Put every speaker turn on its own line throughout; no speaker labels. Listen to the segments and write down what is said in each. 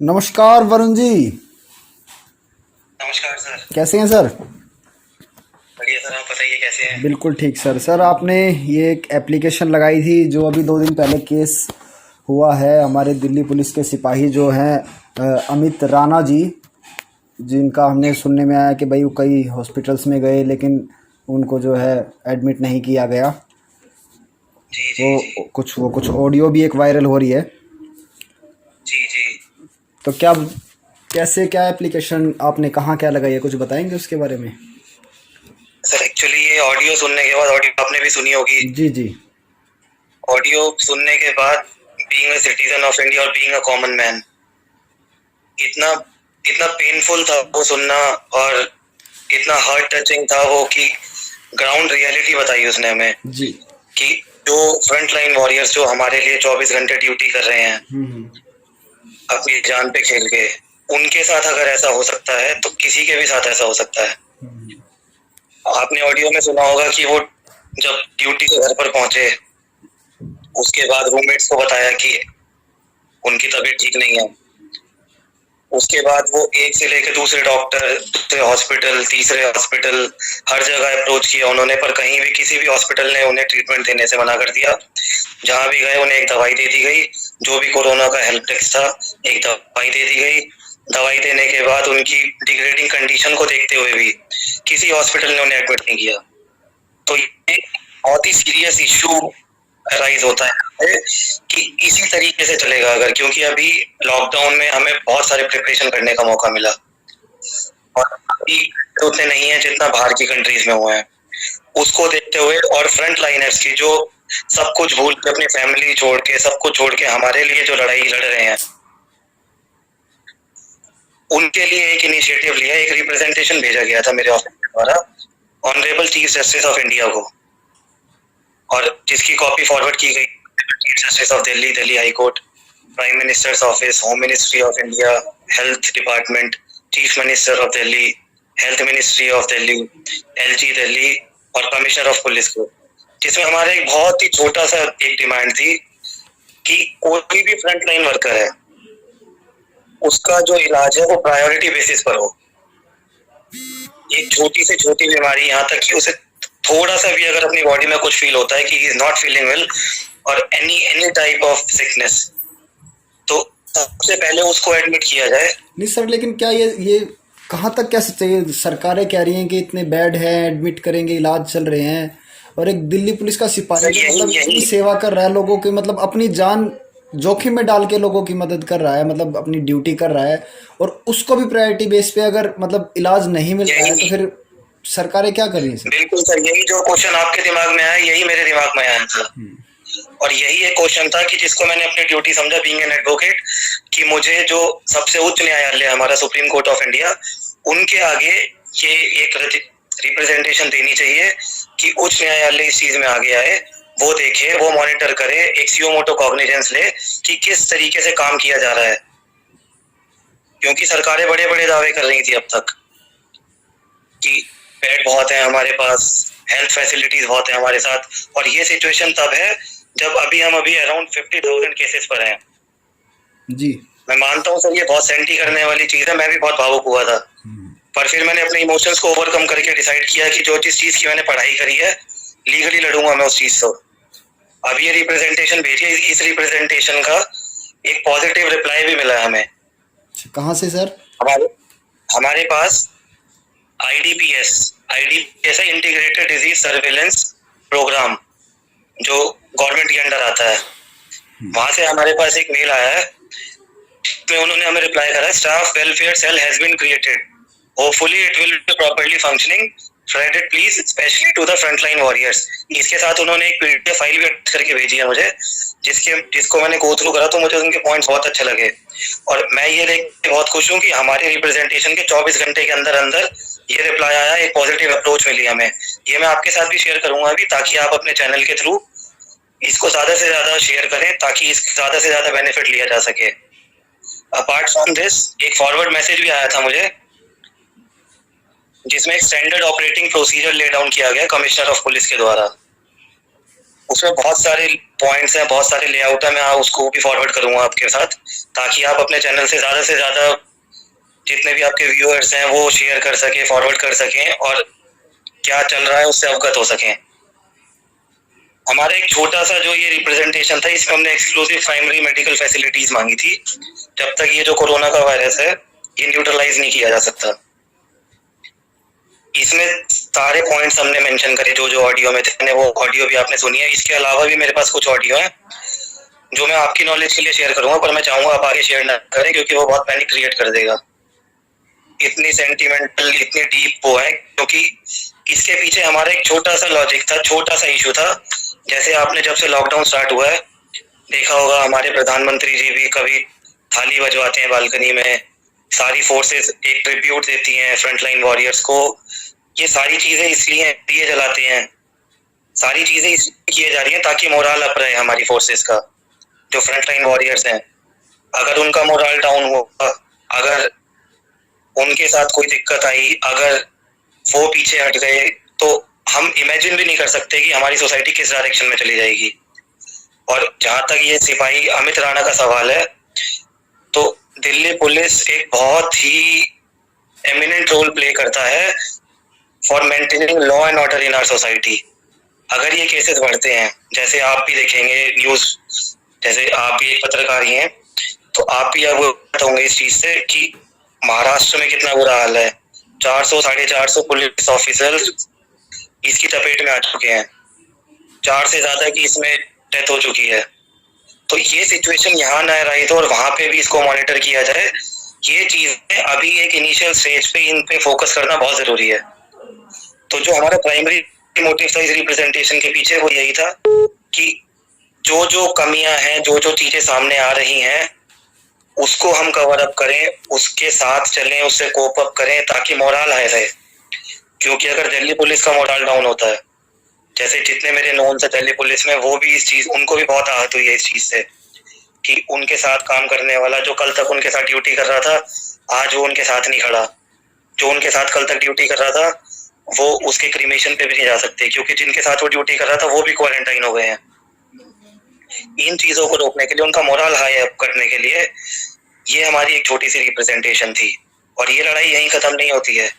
नमस्कार वरुण जी।
नमस्कार सर।
कैसे हैं सर?
बढ़िया सर, आप बताइए कैसे हैं।
बिल्कुल ठीक सर। सर आपने ये एक एप्लीकेशन लगाई थी जो अभी 2 दिन पहले केस हुआ है, हमारे दिल्ली पुलिस के सिपाही जो हैं अमित राणा जी, जिनका हमने
जी
सुनने में आया कि भाई वो कई हॉस्पिटल्स में गए लेकिन उनको जो है एडमिट नहीं किया गया।
जी जी जी
वो कुछ ऑडियो भी एक वायरल हो रही है।
जी जी।
तो क्या, कैसे, क्या एप्लीकेशन आपने, कहाँ क्या लगाई है, कुछ बताएंगे उसके बारे में?
सर एक्चुअली ये ऑडियो सुनने के बाद, ऑडियो आपने भी सुनी होगी।
जी जी।
ऑडियो सुनने के बाद, being a citizen of India और बीइंग अ कॉमन मैन, इतना इतना पेनफुल था वो सुनना, और इतना हार्ट टचिंग था वो कि ग्राउंड रियलिटी बताई उसने हमें
जी।
कि जो फ्रंट लाइन वॉरियर्स जो हमारे लिए 24 घंटे ड्यूटी कर रहे हैं
हम्म।
अपनी जान पे खेल के, उनके साथ अगर ऐसा हो सकता है तो किसी के भी साथ ऐसा हो सकता है। आपने ऑडियो में सुना होगा कि वो जब ड्यूटी से घर पर पहुंचे, उसके बाद रूममेट्स को बताया कि उनकी तबीयत ठीक नहीं है। उसके बाद वो एक से लेकर दूसरे डॉक्टर, दूसरे हॉस्पिटल, तीसरे हॉस्पिटल, हर जगह अप्रोच किया उन्होंने, पर कहीं भी किसी भी हॉस्पिटल ने उन्हें ट्रीटमेंट देने से मना कर दिया। जहां भी गए उन्हें एक दवाई दे दी गई, जो भी कोरोना का हेल्प डेस्क था, एक दवाई दे दी गई। दवाई देने के बाद उनकी डिग्रेडिंग कंडीशन को देखते हुए भी किसी हॉस्पिटल ने उन्हें एडमिट नहीं किया। तो ये बहुत ही सीरियस इशू राइज होता है कि इसी तरीके से चलेगा अगर, क्योंकि अभी लॉकडाउन में हमें बहुत सारे प्रिपरेशन करने का मौका मिला, और अभी तो उतने नहीं है जितना बाहर की कंट्रीज में हुआ है। उसको देखते हुए और फ्रंट लाइनर्स की जो सब कुछ भूल के, अपनी फैमिली छोड़ के, सब कुछ छोड़ के हमारे लिए जो लड़ाई लड़ रहे हैं, उनके लिए एक इनिशिएटिव लिया, एक रिप्रेजेंटेशन भेजा गया था मेरे ऑफिस के द्वारा honourable chief justice of India को, और जिसकी कॉपी फॉरवर्ड की गई chief justice of Delhi, Delhi high court, prime minister's office, home ministry of India, health department, chief minister of Delhi, health ministry of Delhi, LG Delhi, और कमिश्नर ऑफ पुलिस को। जिसमें हमारा एक बहुत ही छोटा सा एक डिमांड थी कि कोई भी फ्रंट लाइन वर्कर है, उसका जो इलाज है वो प्रायोरिटी बेसिस पर हो। एक छोटी से छोटी बीमारी, यहाँ तक कि उसे थोड़ा सा भी अगर अपनी बॉडी में कुछ फील होता है कि he is not feeling well, और any any type of sickness, तो सबसे पहले उसको एडमिट किया जाए।
नहीं सर, लेकिन क्या ये कहाँ तक क्या सच है? ये सरकारें कह रही हैं कि इतने बेड हैं, एडमिट करेंगे, इलाज चल रहे हैं, और एक दिल्ली पुलिस का सिपाही
सर
जो
यही
मतलब इतनी
यही
सेवा कर रहा है लोगों की, मतलब अपनी जान जोखिम में डाल के लोगों की मदद कर रहा है, मतलब अपनी ड्यूटी कर रहा है, और उसको भी प्रायोरिटी बेस पे अगर मतलब इलाज नहीं मिल रहा है तो
यही
फिर सरकारें क्या कर रही हैं सर?
बिल्कुल सर, यही जो क्वेश्चन आपके दिमाग में आया, यही मेरे दिमाग में आया था। और यही एक क्वेश्चन था कि जिसको मैंने अपनी ड्यूटी समझा बीइंग एन एडवोकेट, कि मुझे जो सबसे उच्च न्यायालय हमारा सुप्रीम कोर्ट ऑफ इंडिया, उनके आगे ये एक रिप्रेजेंटेशन देनी चाहिए कि उच्च न्यायालय इस चीज में आगे आए, वो देखे, वो मॉनिटर करे, एक सीओ मोटो कॉग्निजेंस ले कि किस तरीके से काम किया जा रहा है। क्योंकि सरकारें बड़े बड़े दावे कर रही थी अब तक कि बेड बहुत है हमारे पास, हेल्थ फैसिलिटीज बहुत है हमारे साथ, और ये सिचुएशन तब है जब अभी अराउंड 50,000 केसेस पर हैं।
जी।
मैं मानता हूँ सर ये बहुत सेंटी करने वाली चीज है, मैं भी बहुत भावुक हुआ था, पर फिर मैंने अपने इमोशंस को ओवरकम करके डिसाइड किया कि जो जिस चीज की मैंने पढ़ाई करी है, लीगली लड़ूंगा मैं उस चीज से। अब ये रिप्रेजेंटेशन भेजिए, इस रिप्रेजेंटेशन का एक पॉजिटिव रिप्लाई भी मिला है हमें।
अच्छा, कहाँ से सर?
हमारे हमारे पास आईडीपीएस आईडीपीएस है, इंटीग्रेटेड डिजीज सर्विलेंस प्रोग्राम, जो गवर्नमेंट के अंडर आता है। वहां से हमारे पास एक मेल आया है, तो उन्होंने हमें रिप्लाई करा, staff welfare cell has been created, hopefully it will be properly functioning, credit please specially to the frontline warriors. इसके साथ उन्होंने एक पीडीएफ फाइल भी अटैच करके भेजी है मुझे, जिसको मैंने गो थ्रू करा, तो मुझे उनके पॉइंट्स बहुत अच्छे लगे। और मैं ये देख के बहुत खुश हूँ कि हमारे रिप्रेजेंटेशन के 24 घंटे के अंदर अंदर ये रिप्लाई आया, एक पॉजिटिव अप्रोच मिली हमें। ये मैं आपके साथ भी शेयर करूंगा अभी, ताकि आप अपने चैनल के थ्रू इसको ज्यादा से ज्यादा शेयर करें, ताकि इस ज्यादा से ज्यादा बेनिफिट लिया जा सके। अपार्ट फ्रॉम दिस, एक फॉरवर्ड मैसेज भी आया था मुझे, जिसमें एक standard operating procedure lay down किया गया कमिश्नर ऑफ पुलिस के द्वारा। उसमें बहुत सारे पॉइंट्स हैं, बहुत सारे लेआउट है, मैं उसको भी फॉरवर्ड करूंगा आपके साथ, ताकि आप अपने चैनल से ज्यादा जितने भी आपके व्यूअर्स हैं वो शेयर कर सके, फॉरवर्ड कर सकें और क्या चल रहा है उससे अवगत हो सकें। हमारा एक छोटा सा जो ये रिप्रेजेंटेशन था, इसमें हमने एक्सक्लूसिव प्राइमरी मेडिकल फैसिलिटीज मांगी थी, जब तक ये जो कोरोना का वायरस है ये न्यूट्रलाइज नहीं किया जा सकता। इसमें सारे पॉइंट्स हमने मेंशन करे जो जो ऑडियो में थे, वो ऑडियो भी आपने सुनी है। इसके अलावा भी मेरे पास कुछ ऑडियो है जो मैं आपकी नॉलेज के लिए शेयर करूंगा, पर मैं चाहूंगा आप आगे शेयर ना करें, क्योंकि वो बहुत पैनिक क्रिएट कर देगा। इतनी सेंटिमेंटल, इतनी डीप वो है, क्योंकि इसके पीछे हमारा एक छोटा सा लॉजिक था, छोटा सा इशू था। जैसे आपने जब से लॉकडाउन स्टार्ट हुआ है देखा होगा, हमारे प्रधानमंत्री जी भी कभी थाली बजवाते हैं बालकनी में, सारी फोर्सेस एक ट्रिब्यूट देती हैं फ्रंटलाइन वॉरियर्स को। ये सारी चीजें इसलिए दिए जलाते हैं, सारी चीजें इसलिए किए जा रही हैं ताकि मोरल अप रहे हमारी फोर्सेस का, जो फ्रंटलाइन वॉरियर्स हैं। अगर उनका मोरल डाउन हुआ, अगर उनके साथ कोई दिक्कत आई, अगर वो पीछे हट गए, तो हम इमेजिन भी नहीं कर सकते कि हमारी सोसाइटी किस डायरेक्शन में चली जाएगी। और जहां तक ये सिपाही अमित राणा का सवाल है, तो दिल्ली पुलिस एक बहुत ही एमिनेंट रोल प्ले करता है for maintaining law and order in our society. अगर ये केसेस बढ़ते हैं, जैसे आप भी देखेंगे न्यूज, जैसे आप भी एक पत्रकार ही हैं, तो आप भी अवगत होंगे इस चीज से कि महाराष्ट्र में कितना बुरा हाल है। 400 450 पुलिस ऑफिसर्स इसकी चपेट में आ चुके हैं, 4 से ज्यादा की इसमें डेथ हो चुकी है। तो ये सिचुएशन यहाँ न रही तो और वहां पे भी इसको मॉनिटर किया जाए, ये चीजें अभी एक इनिशियल स्टेज पे इन पे फोकस करना बहुत जरूरी है। तो जो हमारा प्राइमरी मोटिव था इस रिप्रेजेंटेशन के पीछे, वो यही था कि जो जो कमियां हैं, जो जो चीजें सामने आ रही हैं, उसको हम कवर अप करें, उसके साथ चलें, उससे कोप अप करें, ताकि मोरल हाई रहे। क्योंकि अगर दिल्ली पुलिस का मोरल डाउन होता है, जैसे जितने मेरे नोन से दिल्ली पुलिस में, वो भी इस चीज, उनको भी बहुत आहत हुई है इस चीज से कि उनके साथ काम करने वाला जो कल तक उनके साथ ड्यूटी कर रहा था, आज वो उनके साथ नहीं खड़ा। जो उनके साथ कल तक ड्यूटी कर रहा था, वो उसके क्रीमेशन पे भी नहीं जा सकते, क्योंकि जिनके साथ वो ड्यूटी कर रहा था वो भी क्वारंटाइन हो गए हैं। इन चीजों को रोकने के लिए, उनका मोरल हाई अप करने के लिए, ये हमारी एक छोटी सी रिप्रेजेंटेशन थी। और ये लड़ाई यहीं खत्म नहीं होती है।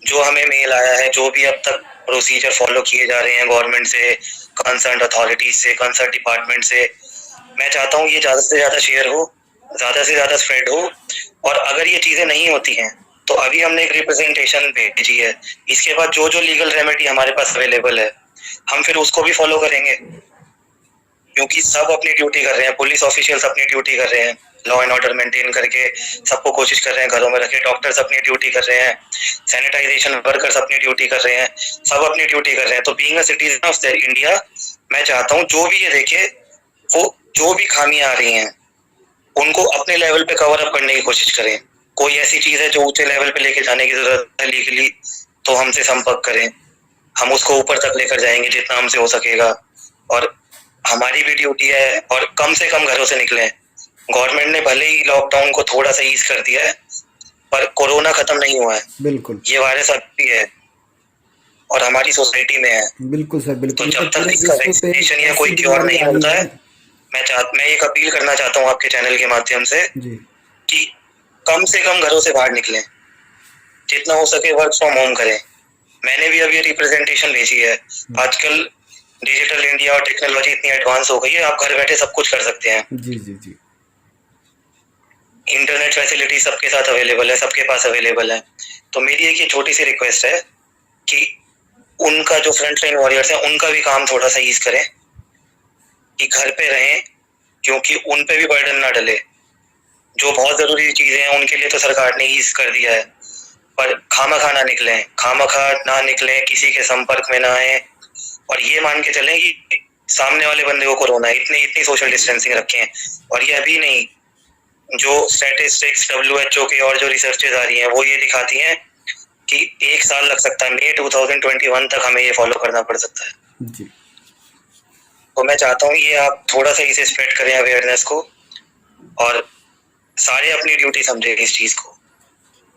जो हमें मेल आया है, जो भी अब तक प्रोसीजर फॉलो किए जा रहे हैं गवर्नमेंट से, कंसर्न अथॉरिटीज से, कंसर्न डिपार्टमेंट से, मैं चाहता हूँ ये ज्यादा से ज्यादा शेयर हो, ज्यादा से ज्यादा स्प्रेड हो। और अगर ये चीजें नहीं होती हैं, तो अभी हमने एक रिप्रेजेंटेशन भेजी है, इसके बाद जो जो लीगल रेमेडी हमारे पास अवेलेबल है, हम फिर उसको भी फॉलो करेंगे। क्योंकि सब अपनी ड्यूटी कर रहे हैं, पुलिस ऑफिशियल्स अपनी ड्यूटी कर रहे हैं, लॉ एंड ऑर्डर मेंटेन करके सबको कोशिश कर रहे हैं घरों में रखे, डॉक्टर्स अपनी ड्यूटी कर रहे हैं, सैनिटाइजेशन वर्कर्स अपनी ड्यूटी कर रहे हैं, सब अपनी ड्यूटी कर रहे हैं। तो being a citizen of India, मैं चाहता हूँ जो भी ये देखे, वो जो भी खामियां आ रही हैं उनको अपने लेवल पे कवर अप करने की कोशिश करें। कोई ऐसी चीज है जो ऊंचे लेवल पे लेके जाने की जरूरत है लीगली, तो हमसे संपर्क करें, हम उसको ऊपर तक लेकर जाएंगे जितना हमसे हो सकेगा। और हमारी भी ड्यूटी है, और कम से कम घरों से निकलें। गवर्नमेंट ने भले ही लॉकडाउन को थोड़ा सा ईज कर दिया है, पर कोरोना खत्म नहीं हुआ है।
बिल्कुल,
ये वायरस अभी है और हमारी सोसाइटी में है।
बिल्कुल सर,
तो
बिल्कुल।
जब तक
पूरे
इसका
विश्व पे
वैक्सीनेशन या
ऐसी
कोई क्योर
बीमारी
नहीं
आई
बनता है,
है।
मैं एक अपील करना चाहता हूँ आपके चैनल के माध्यम से
जी,
कि कम से कम घरों से बाहर निकलें, जितना हो सके वर्क फ्रॉम होम करें। मैंने भी अभी रिप्रेजेंटेशन भेजी है। आजकल डिजिटल इंडिया और टेक्नोलॉजी इतनी एडवांस हो गई है, आप घर बैठे सब कुछ कर सकते हैं।
जी, जी, जी।
इंटरनेट फैसिलिटी सबके साथ अवेलेबल है, सबके पास अवेलेबल है। तो मेरी एक ये छोटी सी रिक्वेस्ट है कि उनका जो फ्रंट लाइन वॉरियर्स है, उनका भी काम थोड़ा सा ईज करें, कि घर पे रहें, क्योंकि उन पे भी बर्डन ना डले। जो बहुत जरूरी चीजें हैं उनके लिए तो सरकार ने ईज कर दिया है, पर खामखा ना निकलें, खामखा ना निकलें, किसी के संपर्क में ना आए, और ये मान के चलें कि सामने वाले बंदे को कोरोना है, इतनी सोशल डिस्टेंसिंग रखें। और ये अभी नहीं, जो स्टैटिस्टिक्स WHO की और जो रिसर्चेज आ रही हैं, वो ये दिखाती हैं कि 1 साल लग सकता है, मई 2021 तक हमें ये फॉलो करना पड़ सकता है।
जी,
तो मैं चाहता हूँ ये आप थोड़ा सा इसे स्प्रेड करें अवेयरनेस को, और सारे अपनी ड्यूटी समझें इस चीज को,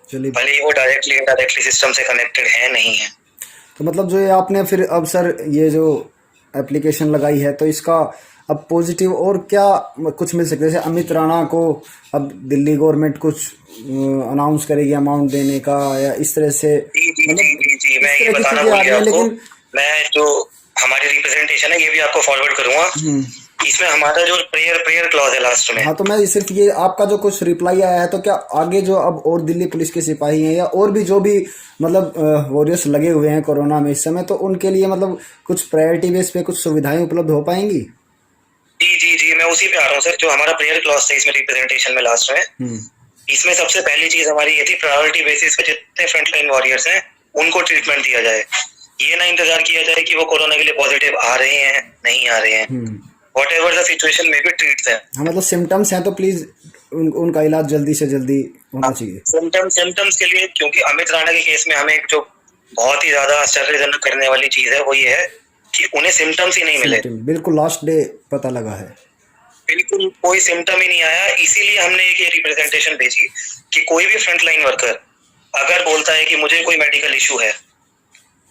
चलिए।
भले ही वो डायरेक्टली इनडायरेक्टली सिस्टम से कनेक्टेड है नहीं है।
तो मतलब जो ये आपने फिर अब सर ये जो एप्लीकेशन लगाई है, तो इसका अब पॉजिटिव और क्या कुछ मिल सकता है? जैसे अमित राणा को अब दिल्ली गवर्नमेंट कुछ अनाउंस करेगी अमाउंट देने का, या इस तरह से
जी जी जी जी जी, मैं
इस
ये
तरह की
बताना
चीजें आ
भूल
रही
गया
हैं,
आपको।
लेकिन
मैं जो हमारी रिप्रेजेंटेशन है ये भी आपको फॉरवर्ड करूंगा। इसमें हमारा जो प्रेयर क्लॉज है लास्ट में।
हाँ, तो मैं सिर्फ ये आपका जो कुछ रिप्लाई आया है, तो क्या आगे जो अब और दिल्ली पुलिस के सिपाही हैं या और भी जो भी मतलब वॉरियर्स लगे हुए हैं कोरोना में इस समय, तो उनके लिए मतलब कुछ प्रायोरिटी बेस पे कुछ सुविधाएं उपलब्ध हो पाएंगी?
जी जी जी, मैं उसी पे आ रहा हूँ सर। जो हमारा प्रेयर क्लॉज था इसमें रिप्रेजेंटेशन में लास्ट में, इसमें सबसे पहली चीज हमारी ये थी, प्रायोरिटी बेसिस पे जितने फ्रंटलाइन वॉरियर्स हैं उनको ट्रीटमेंट दिया जाए। ये ना इंतजार किया जाए कि वो कोरोना के लिए पॉजिटिव आ रहे हैं नहीं आ रहे हैं, वॉट एवर द सिचुएशन में भी ट्रीट है।
हाँ, मतलब सिम्टम्स हैं तो प्लीज उनका इलाज जल्दी से जल्दी होना चाहिए।
सिम्टम्स के लिए, क्योंकि अमित राणा के केस में हमें एक जो बहुत ही ज्यादा आश्चर्यजनक करने वाली चीज है वो ये है कि उन्हें सिम्टम्स ही नहीं मिले।
बिल्कुल लास्ट डे पता लगा है,
बिल्कुल कोई सिम्टम ही नहीं आया। इसीलिए हमने एक ये रिप्रेजेंटेशन भेजी कि कोई भी फ्रंटलाइन वर्कर अगर बोलता है कि मुझे कोई मेडिकल इशू है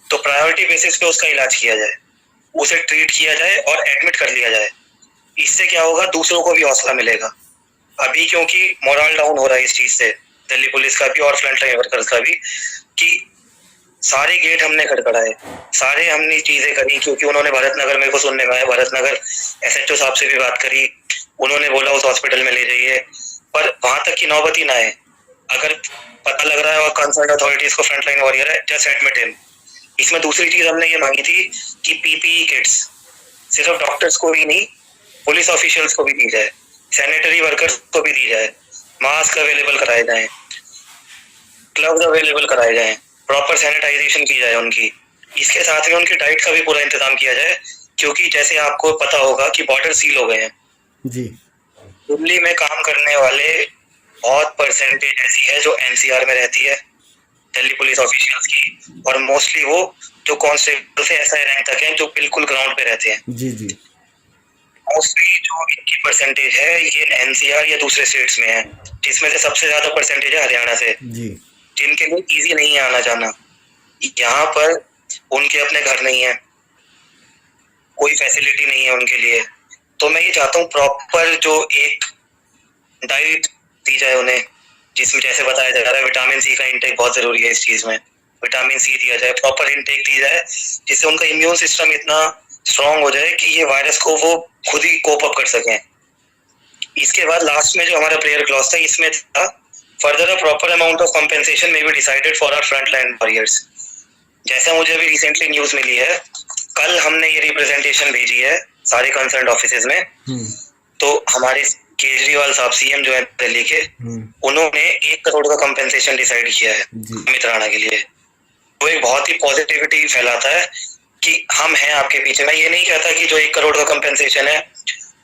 तो प्रायोरिटी बेसिस पे उसका इलाज किया जाए, उसे ट्रीट किया जाए और एडमिट कर लिया जाए। इससे क्या होगा, दूसरों को भी हौसला मिलेगा। अभी क्योंकि मोरल डाउन हो रहा है इस चीज से, दिल्ली पुलिस का भी और फ्रंटलाइन वर्कर्स का भी, कि सारे गेट हमने खड़खड़ाए, सारे हमने चीजें करी। क्योंकि उन्होंने भरतनगर, मेरे को सुनने में आया, भरतनगर एसएचओ साहब से भी बात करी, उन्होंने बोला उस हॉस्पिटल में ले जाइए, पर वहां तक की नौबत ही ना आए। अगर पता लग रहा है और कंसर्न अथॉरिटीज को फ्रंटलाइन वॉरियर है, जस्ट एडमिट हिम। इसमें दूसरी चीज हमने ये मांगी थी कि पीपीई किट्स सिर्फ डॉक्टर्स को ही नहीं, पुलिस ऑफिशियल्स को भी दी जाए, सैनिटरी वर्कर्स को भी दी जाए, मास्क अवेलेबल कराए जाए, ग्लव्स अवेलेबल कराए जाए, प्रॉपर सैनिटाइजेशन की जाए उनकी। इसके साथ में उनकी डाइट का भी पूरा इंतजाम किया जाए, क्योंकि जैसे आपको पता होगा कि बॉर्डर सील हो गए हैं
जी।
दिल्ली में काम करने वाले बहुत परसेंटेज ऐसी है जो एनसीआर में रहती है दिल्ली पुलिस ऑफिशियल्स की, और मोस्टली वो जो कांस्टेबल से एसआई रैंक तक हैं जो बिल्कुल ग्राउंड पे रहते हैं।
जी जी।
मोस्टली जो इनकी परसेंटेज है ये एनसीआर या दूसरे स्टेट्स में है, जिसमें से सबसे ज्यादा परसेंटेज है हरियाणा से, जिनके लिए इजी नहीं है आना जाना। यहाँ पर उनके अपने घर नहीं है, कोई फैसिलिटी नहीं है उनके लिए। तो मैं ये चाहता हूँ प्रॉपर जो एक डाइट दी जाए उन्हें, जिसमें जैसे बताया जा रहा है विटामिन सी का इंटेक बहुत जरूरी है इस चीज में, विटामिन सी दिया जाए, प्रॉपर इंटेक दी जाए, जिससे उनका इम्यून सिस्टम इतना स्ट्रांग हो जाए कि ये वायरस को वो खुद ही कोप अप कर सकें। इसके बाद लास्ट में जो हमारा प्रेयर क्लॉज था इसमें था, further a proper amount of compensation may be decided for our front line warriors. जैसे मुझे अभी रिसेंटली न्यूज मिली है, कल हमने ये रिप्रेजेंटेशन भेजी है सारे कंसर्न ऑफिसेज में, तो हमारे केजरीवाल साहब सीएम जो है दिल्ली के, उन्होंने 1 करोड़ का कंपेंसेशन डिसाइड किया है अमित राणा के लिए। वो एक बहुत ही पॉजिटिविटी फैलाता है कि हम हैं आपके पीछे। मैं ये नहीं कहता कि जो 1 करोड़ का कंपेंसेशन है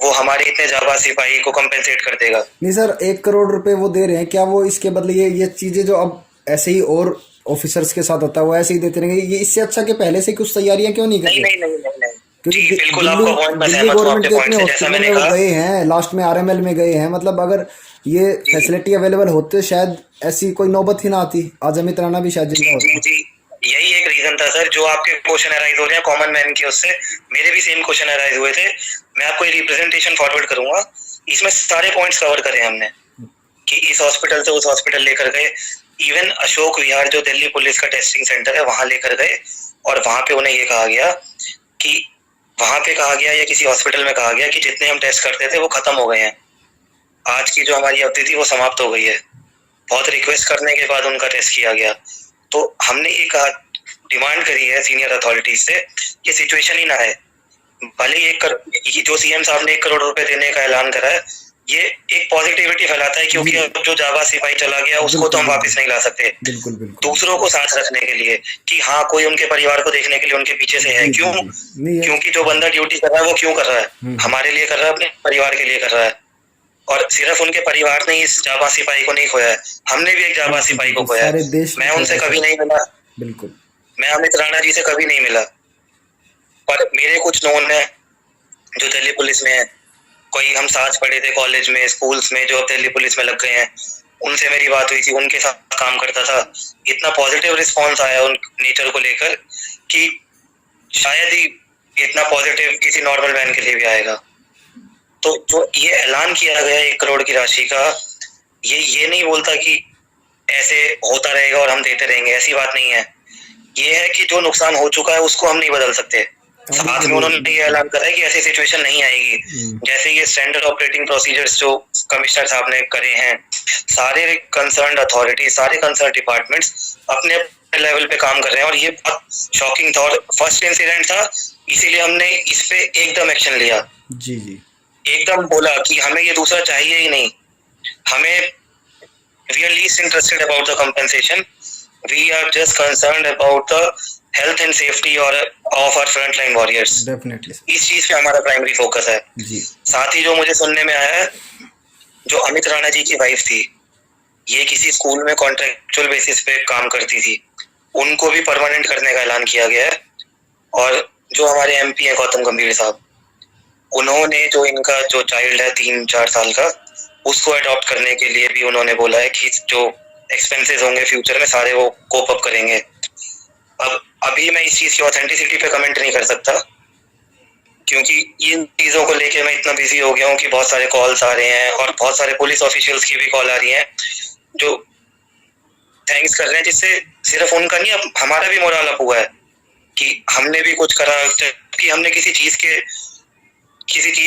वो हमारे इतने जाबाज सिपाही को कंपेंसेट कर देगा।
नहीं सर, 1 करोड़ रुपए वो दे रहे हैं, क्या वो इसके बदले ये चीजें जो अब ऐसे ही और ऑफिसर्स के साथ होता है वो ऐसे ही देते रहेंगे? ये इससे अच्छा कि पहले से कुछ तैयारियां क्यों नहीं करते?
नहीं।
क्योंकि
बिल्कुल आपका पॉइंट मैं सहमत हूं आपके पॉइंट से। जैसा मैंने कहा,
गए हैं लास्ट में आरएमएल में गए हैं, मतलब अगर ये फैसिलिटी अवेलेबल होते शायद ऐसी कोई नौबत ही ना आती, आज अमित राणा भी शायद जिंदा होता।
जी, यही एक रीजन था सर। जो आपके क्वेश्चन अराइज हो रहे हैं कॉमन मैन के, उससे मेरे भी सेम क्वेश्चन अराइज हुए थे। मैं आपको ये रिप्रेजेंटेशन फॉरवर्ड करूंगा, इसमें सारे पॉइंट्स कवर करे हमने कि इस हॉस्पिटल से उस हॉस्पिटल लेकर गए, इवन अशोक विहार जो दिल्ली पुलिस का टेस्टिंग सेंटर है वहां लेकर गए, और वहां पे उन्हें ये कहा गया कि वहां पे कहा गया या किसी हॉस्पिटल में कहा गया कि जितने हम टेस्ट करते थे वो खत्म हो गए हैं, आज की जो हमारी अवधि थी वो समाप्त हो गई है। बहुत रिक्वेस्ट करने के बाद उनका टेस्ट किया गया। तो हमने ये कहा, डिमांड करी है सीनियर अथॉरिटीज से, ये सिचुएशन ही ना है। भले ही जो सीएम साहब ने 1 करोड़ रुपए देने का ऐलान करा है, ये एक पॉजिटिविटी फैलाता है, क्योंकि अब जो जाबाज सिपाही चला गया उसको तो हम वापस नहीं ला सकते। दूसरों को साथ रखने के लिए कि हाँ कोई उनके परिवार को देखने के लिए उनके पीछे से है। क्यों? क्योंकि जो बंदा ड्यूटी कर रहा है वो क्यों कर रहा है? हमारे लिए कर रहा है, अपने परिवार के लिए कर रहा है। और सिर्फ उनके परिवार ने इस जाबाज सिपाही को नहीं खोया है, हमने भी एक जाबाज सिपाही को खोया है। मैं उनसे कभी नहीं मिला,
बिल्कुल
मैं अमित राणा जी से कभी नहीं मिला, पर मेरे कुछ नोन है जो दिल्ली पुलिस में है। कोई हम साथ पढ़े थे कॉलेज में, स्कूल्स में, जो अब दिल्ली पुलिस में लग गए हैं, उनसे मेरी बात हुई थी, उनके साथ काम करता था। इतना पॉजिटिव रिस्पॉन्स आया उन नेचर को लेकर कि शायद ही इतना पॉजिटिव किसी नॉर्मल मैन के लिए भी आएगा। तो जो ये ऐलान किया गया 1 करोड़ की राशि का, ये नहीं बोलता कि ऐसे होता रहेगा और हम देते रहेंगे, ऐसी बात नहीं है। ये है कि जो नुकसान हो चुका है उसको हम नहीं बदल सकते। साथ में उन्होंने ये ऐलान करा है कि ऐसी सिचुएशन नहीं आएगी। जैसे ये स्टैंडर्ड ऑपरेटिंग प्रोसीजर्स जो कमिश्नर साहब ने करे हैं, सारे कंसर्न्ड अथॉरिटी, सारे कंसर्न डिपार्टमेंट्स अपने लेवल पे काम कर रहे हैं। और ये बहुत शॉकिंग था और फर्स्ट इंसिडेंट था, इसीलिए हमने इस पे एकदम एक्शन लिया।
जी जी,
एकदम बोला कि हमें ये दूसरा चाहिए ही नहीं। हमें we are least interested about the compensation. We are just concerned about the health and safety और of our frontline warriors.
Definitely
इस चीज पे हमारा प्राइमरी फोकस है।
जी।
साथ ही जो मुझे सुनने में आया है, जो अमित राणा जी की वाइफ थी, ये किसी स्कूल में कॉन्ट्रेक्चुअल बेसिस पे काम करती थी, उनको भी परमानेंट करने का ऐलान किया गया है। और जो हमारे MP हैं गौतम गंभीर साहब, उन्होंने जो इनका जो चाइल्ड है 3-4 साल का, उसको अडॉप्ट करने के लिए भी उन्होंने बोला है कि जो एक्सपेंसेस होंगे फ्यूचर में सारे वो कोप अप करेंगे। अब अभी मैं इस चीज की ऑथेंटिसिटी पे कमेंट नहीं कर सकता, क्योंकि इन चीजों को लेके मैं इतना बिजी हो गया हूँ कि बहुत सारे कॉल्स आ रहे हैं और बहुत सारे पुलिस ऑफिशियल्स की भी कॉल आ रही है जो थैंक्स कर रहे हैं, जिससे सिर्फ उनका नहीं, अब हमारा भी मोरल अप हुआ है कि हमने भी कुछ करा, कि हमने किसी चीज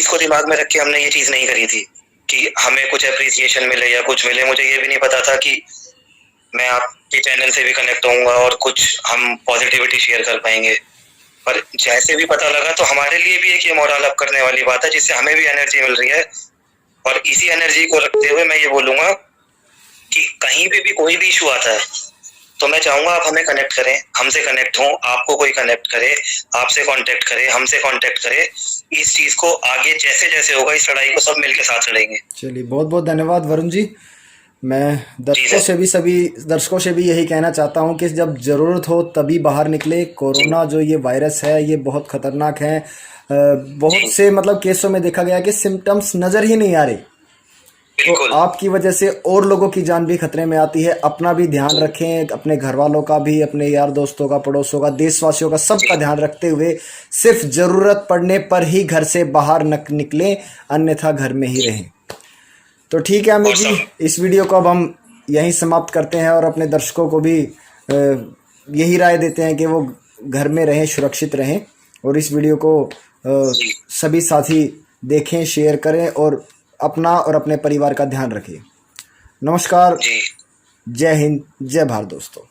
को दिमाग में रख के हमने ये चीज नहीं करी थी कि हमें कुछ अप्रिसिएशन मिले या कुछ मिले। मुझे ये भी नहीं पता था कि मैं आपके चैनल से भी कनेक्ट होऊंगा और कुछ हम पॉजिटिविटी शेयर कर पाएंगे। पर जैसे भी पता लगा तो हमारे लिए भी एक ये मोरल अप करने वाली बात है, जिससे हमें भी एनर्जी मिल रही है। और इसी एनर्जी को रखते हुए मैं ये बोलूंगा कि कहीं भी कोई भी इशू आता है तो मैं चाहूंगा आप हमें कनेक्ट करें, हमसे कनेक्ट हों, आपको कोई कनेक्ट करे, आपसे कांटेक्ट करे, हमसे कांटेक्ट करे। इस चीज को आगे जैसे जैसे होगा, इस लड़ाई को सब मिलकर साथ लड़ेंगे।
चलिए, बहुत बहुत धन्यवाद वरुण जी। मैं सभी दर्शकों से भी यही कहना चाहता हूं कि जब ज़रूरत हो तभी बाहर निकले। कोरोना जो ये वायरस है ये बहुत खतरनाक है। बहुत से मतलब केसों में देखा गया कि सिम्टम्स नज़र ही नहीं आ रहे, तो आपकी वजह से और लोगों की जान भी खतरे में आती है। अपना भी ध्यान रखें, अपने घर वालों का भी, अपने यार दोस्तों का, पड़ोसों का, देशवासियों का, सबका ध्यान रखते हुए सिर्फ ज़रूरत पड़ने पर ही घर से बाहर निकलें, अन्यथा घर में ही रहें। तो ठीक है अमित जी, इस वीडियो को अब हम यहीं समाप्त करते हैं और अपने दर्शकों को भी यही राय देते हैं कि वो घर में रहें, सुरक्षित रहें। और इस वीडियो को सभी साथी देखें, शेयर करें और अपना और अपने परिवार का ध्यान रखें। नमस्कार, जय हिंद, जय भारत दोस्तों।